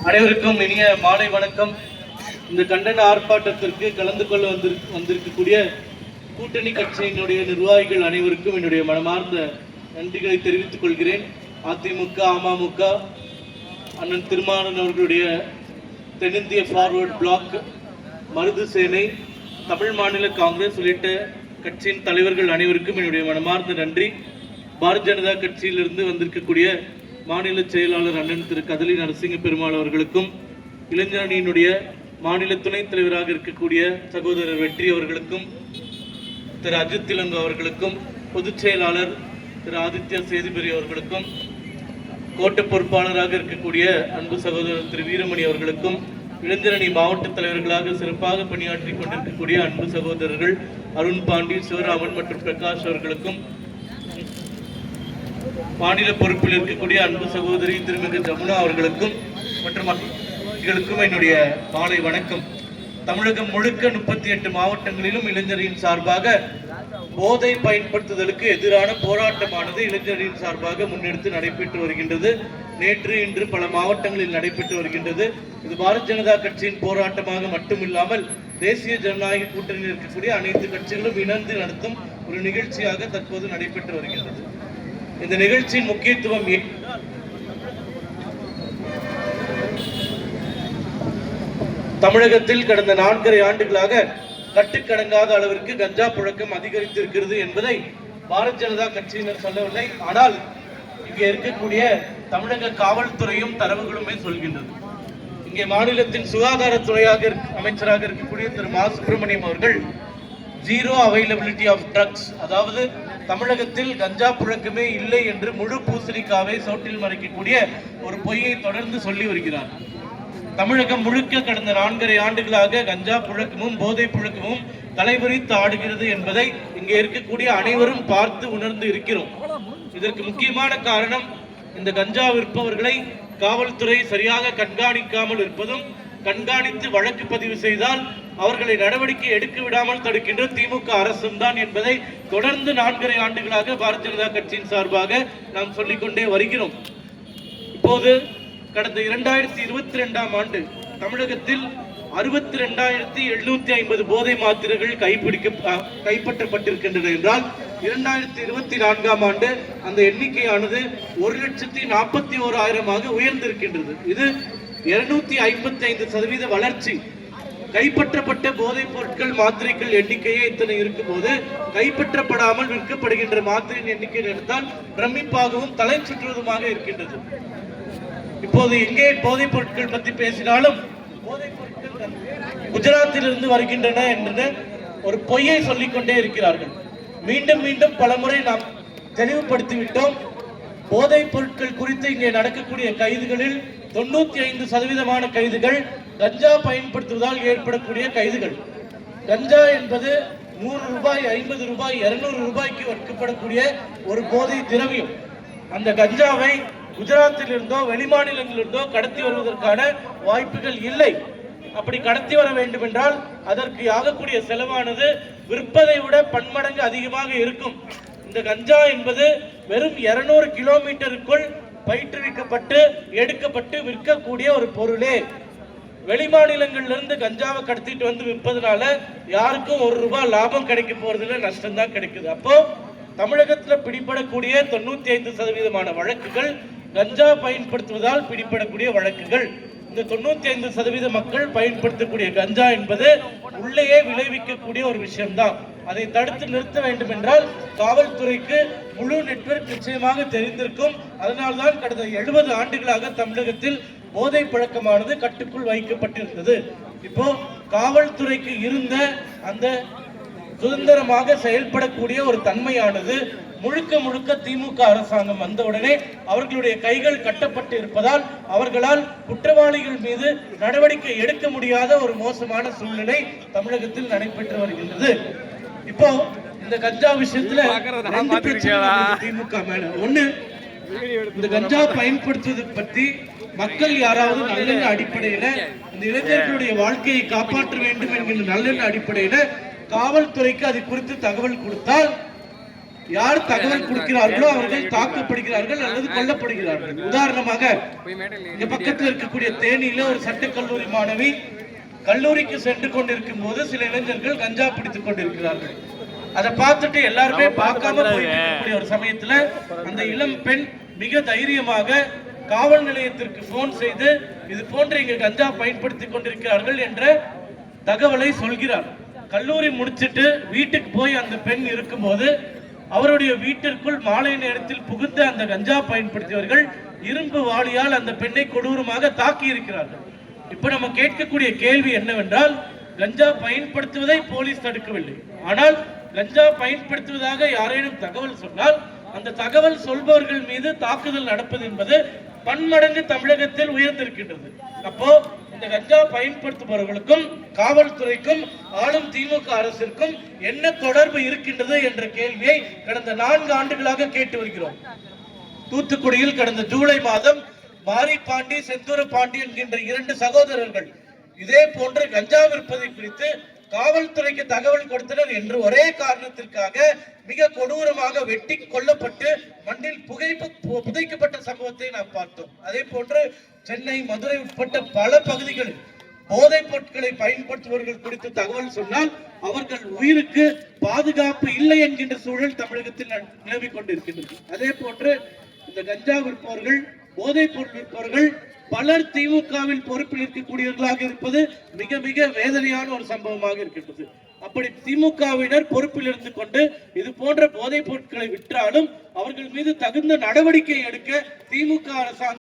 அனைவருக்கும் இனிய மாலை வணக்கம். இந்த கண்டன ஆர்ப்பாட்டத்திற்கு கலந்து கொள்ள வந்திருக்கக்கூடிய கூட்டணி கட்சியினுடைய நிர்வாகிகள் அனைவருக்கும் என்னுடைய மனமார்ந்த நன்றிகளை தெரிவித்துக் கொள்கிறேன். அதிமுக, அமமுக, அண்ணன் திருமாவளவன் அவர்களுடைய தென்னிந்திய ஃபார்வர்ட் பிளாக், மருது சேனை, தமிழ் மாநில காங்கிரஸ் உள்ளிட்ட கட்சியின் தலைவர்கள் அனைவருக்கும் என்னுடைய மனமார்ந்த நன்றி. பாரதிய ஜனதா கட்சியிலிருந்து வந்திருக்கக்கூடிய மாநில செயலாளர் அண்ணன் திரு கதலி நரசிங்க பெருமாள் அவர்களுக்கும், இளைஞரணியினுடைய மாநில துணைத் தலைவராக இருக்கக்கூடிய சகோதரர் வெற்றி அவர்களுக்கும், திரு அஜித் இளங்கோ அவர்களுக்கும், பொதுச் செயலாளர் திரு ஆதித்யா சேதுபரி அவர்களுக்கும், கோட்ட பொறுப்பாளராக இருக்கக்கூடிய அன்பு சகோதரர் திரு வீரமணி அவர்களுக்கும், இளைஞரணி மாவட்ட தலைவர்களாக சிறப்பாக பணியாற்றி கொண்டிருக்கக்கூடிய அன்பு சகோதரர்கள் அருண் பாண்டி, சிவராமன் மற்றும் பிரகாஷ் அவர்களுக்கும், மாநில பொறுப்பில் இருக்கக்கூடிய அன்பு சகோதரி திருமிகு ஜமுனா அவர்களுக்கும் மற்றும் மக்களுக்கும் என்னுடைய மாலை வணக்கம். தமிழகம் முழுக்க 38 மாவட்டங்களிலும் இளைஞரின் சார்பாக போதை பயன்படுத்துதலுக்கு எதிரான போராட்டமானது இளைஞரின் சார்பாக முன்னெடுத்து நடைபெற்று வருகின்றது. நேற்று இன்று பல மாவட்டங்களில் நடைபெற்று வருகின்றது. இது பாரதிய ஜனதா கட்சியின் போராட்டமாக மட்டுமில்லாமல் தேசிய ஜனநாயக கூட்டணியில் இருக்கக்கூடிய அனைத்து கட்சிகளும் இணைந்து நடத்தும் ஒரு நிகழ்ச்சியாக தற்போது நடைபெற்று வருகின்றது. இந்த நிகழ்ச்சியின் முக்கியத்துவம் தமிழகத்தில் கடந்த 4.5 ஆண்டுகளாக கட்டுக்கடங்காத அளவிற்கு கஞ்சா புழக்கம் அதிகரித்திருக்கிறது என்பதை பாரதிய ஜனதா கட்சியினர் சொல்லவில்லை. ஆனால் இங்கே இருக்கக்கூடிய தமிழக காவல்துறையும் தரவுகளுமே சொல்கின்றது. இங்கே மாநிலத்தின் சுகாதாரத்துறையாக அமைச்சராக இருக்கக்கூடிய திரு மா சுப்பிரமணியம் அவர்கள் ஜீரோ அவைலபிலிட்டி ஆஃப் ட்ரக்ஸ், அதாவது தமிழகத்தில் கஞ்சா புழக்கமே இல்லை என்று முழு பூசணிக்காவை சோட்டில் மறைக்கக்கூடிய ஒரு பொய்யை தொடர்ந்து சொல்லி வருகிறார். தமிழகம் முழுக்க கடந்த 4.5 ஆண்டுகளாக கஞ்சா புழக்கமும் போதை புழக்கமும் தலைவரித்து ஆடுகிறது என்பதை இங்கே இருக்கக்கூடிய அனைவரும் பார்த்து உணர்ந்து இருக்கிறோம். இதற்கு முக்கியமான காரணம் இந்த கஞ்சா விற்பவர்களை காவல்துறை சரியாக கண்காணிக்காமல் இருப்பதும், கண்காணித்து வழக்கு பதிவு செய்தால் அவர்களை நடவடிக்கை எடுக்க விடாமல் தடுக்கின்ற திமுக அரசும் தான் என்பதை தொடர்ந்து 4.5 ஆண்டுகளாக பாரதிய ஜனதா கட்சியின் சார்பாக நாம் சொல்லிக்கொண்டே வருகிறோம். இப்போது கடந்த 2022ஆம் ஆண்டு தமிழகத்தில் 62,750 போதை மாத்திரைகள் கைப்பற்றப்பட்டிருக்கின்றன என்றால் 2024ஆம் ஆண்டு அந்த எண்ணிக்கையானது 1,41,000 உயர்ந்திருக்கின்றது. இது 255% வளர்ச்சி. கைப்பற்றப்பட்ட போதைப் பொருட்கள், மாத்திரைகள் எண்ணிக்கையே இத்தனை இருக்கும் போது கைப்பற்றப்படாமல் விற்கப்படுகின்ற மாத்திரையின் எண்ணிக்கை எடுத்தால் பிரமிப்பாகவும் தலை சுற்றுவதுமாக இருக்கின்றது. இப்போது எங்கே போதைப் பொருட்கள் பற்றி பேசினாலும் போதைப் பொருட்கள் குஜராத்திலிருந்து வருகின்றன என்ற ஒரு பொய்யை சொல்லிக்கொண்டே இருக்கிறார்கள். மீண்டும் மீண்டும் பலமுறை நாம் தெளிவுபடுத்திவிட்டோம். போதைப் பொருட்கள் குறித்து இங்கே நடக்கக்கூடிய கைதுகளில் 95% கைதுகள் கஞ்சா பயன்படுத்துவதால் ஏற்படக்கூடிய கைதுகள். கஞ்சா என்பது 100 ரூபாய், 50 ரூபாய், 200 ரூபாய்க்கு விற்கப்படக்கூடிய ஒரு போதை திரவியம். அந்த கஞ்சாவை குஜராத்தில் இருந்தோ வெளிமாநிலங்களிலிருந்தோ கடத்தி வருவதற்கான வாய்ப்புகள் இல்லை. அப்படி கடத்தி வர வேண்டும் என்றால் அதற்கு ஆகக்கூடிய செலவானது விற்பதை விட பன்மடங்கு அதிகமாக இருக்கும். இந்த கஞ்சா என்பது வெறும் 200 கிலோமீட்டருக்குள் பயிற்றுவிக்கப்பட்டு எடுக்கப்பட்டு விற்கக்கூடிய ஒரு பொருளே. வெளிமாநிலங்களிலிருந்து கஞ்சாவை கடத்திட்டு வந்து விற்பதனால யாருக்கும் 1 ரூபாய் லாபம் கிடைக்க போறதில்லை, நஷ்டம் தான் கிடைக்குது. அப்போ தமிழகத்தில் பிடிபடக்கூடிய 95% வழக்குகள் கஞ்சா பயன்படுத்துவதால் பிடிபடக்கூடிய வழக்குகள். இந்த 95% மக்கள் பயன்படுத்தக்கூடிய கஞ்சா என்பது உள்ளேயே விளைவிக்கக்கூடிய ஒரு விஷயம்தான். அதை தடுத்து நிறுத்த வேண்டும் என்றால் காவல்துறைக்கு முழு நெட்வொர்க் நிச்சயமாக தெரிந்திருக்கும். அதனால்தான் கடந்த 70 ஆண்டுகளாக தமிழகத்தில் போதை பழக்கமானது கட்டுக்குள் வைக்கப்பட்டிருந்தது. இப்போ காவல்துறைக்கு இருந்த அந்த சுதந்திரமாக செயல்படக்கூடிய ஒரு தன்மையானது முழுக்க முழுக்க திமுக அரசாங்கம் வந்தவுடனே அவர்களுடைய கைகள் கட்டப்பட்டு இருப்பதால் அவர்களால் குற்றவாளிகள் மீது நடவடிக்கை எடுக்க முடியாத ஒரு மோசமான சூழ்நிலை தமிழகத்தில் நடைபெற்று வருகின்றது. இப்போ இந்த கஞ்சா விஷயத்துல திமுக மேல ஒண்ணு, இந்த கஞ்சா பயன்படுத்துவது பற்றி மக்கள் யாராவது நல்லெண்ண அடிப்படையில இந்த இளைஞர்களுடைய வாழ்க்கையை காப்பாற்ற வேண்டும் என்கிற நல்லெண்ண அடிப்படையில காவல்துறைக்கு அது குறித்து தகவல் கொடுத்தால் யார் தகவல் கொடுக்கிறார்களோ அவர்கள் தாக்கப்படுகிறார்கள் அல்லது கொல்லப்படுகிறார்கள். உதாரணமாக இந்த பக்கத்தில் இருக்கக்கூடிய தேனியில ஒரு சட்டக்கல்லூரி மாணவி கல்லூரிக்கு சென்று கொண்டிருக்கும் போது சில இளைஞர்கள் கஞ்சா பிடித்துக் கொண்டிருக்கிறார்கள். அதை பார்த்துட்டு எல்லாருமே பார்க்காம போயிருக்கக்கூடிய ஒரு சமயத்துல அந்த இளம் பெண் மிக தைரியமாக காவல் நிலையத்திற்கு போன் செய்து இது போன்ற இங்க கஞ்சா பயன்படுத்திக் கொண்டிருக்கிறார்கள் என்ற தகவலை சொல்கிறார். கல்லூரி முடிச்சிட்டு வீட்டுக்கு போய் அந்த பெண் இருக்கும்போது அவருடைய வீட்டிற்குள் மாலை நேரத்தில் புகுந்த அந்த கஞ்சா பயன்படுத்தியவர்கள் இரும்பு வாளியால் அந்த பெண்ணை கொடூரமாக தாக்கி இருக்கிறார்கள். இப்ப நம்ம கேட்கக்கூடிய கேள்வி என்னவென்றால், கஞ்சா பயன்படுத்துவதை போலீஸ் தடுக்கவில்லை, ஆனால் கஞ்சா பயன்படுத்துவதாக யாரேனும் தகவல் சொன்னால் அந்த தகவல் சொல்பவர்கள் மீது தாக்குதல் நடப்பது என்பது பன்மடங்கு தமிழகத்தில் உயர்ந்திருக்கின்றது. அப்போ இந்த கஞ்சா பயன்படுத்துபவர்களுக்கும் காவல்துறைக்கும் ஆளும் திமுக அரசிற்கும் என்ன தொடர்பு இருக்கின்றது என்ற கேள்வியை கடந்த 4 ஆண்டுகளாக கேட்டு வருகிறோம். தூத்துக்குடியில் கடந்த ஜூலை மாதம் மாரிப்பாண்டி செந்தூர பாண்டி என்கின்ற 2 சகோதரர்கள் இதே போன்று கஞ்சா விற்பதை குறித்து காவல்துறைக்கு தகவல் கொடுத்தனர் என்று ஒரே காரணத்திற்காக மிக கொடூரமாக வெட்டி கொல்லப்பட்டு மண்ணில் புதைக்கப்பட்ட சம்பவத்தை நாம் பார்த்தோம். அதே போன்று சென்னை, மதுரை உட்பட்ட பல பகுதிகளில் போதைப் பொருட்களை பயன்படுத்துபவர்கள் குறித்து தகவல் சொன்னால் அவர்கள் உயிருக்கு பாதுகாப்பு இல்லை என்கின்ற சூழல் தமிழகத்தில் நிலவிக் கொண்டிருக்கின்றது. அதே போன்று இந்த கஞ்சா விற்பவர்கள், போதைப் பொருள் விற்பவர்கள் பலர் திமுகவில் பொறுப்பில் இருக்கக்கூடியவர்களாக இருப்பது மிக மிக வேதனையான ஒரு சம்பவமாக இருக்கின்றது. அப்படி திமுகவினர் பொறுப்பில் இருந்து கொண்டு இது போன்ற போதைப் பொருட்களை விற்றாலும் அவர்கள் மீது தகுந்த நடவடிக்கை எடுக்க திமுக அரசாங்கம்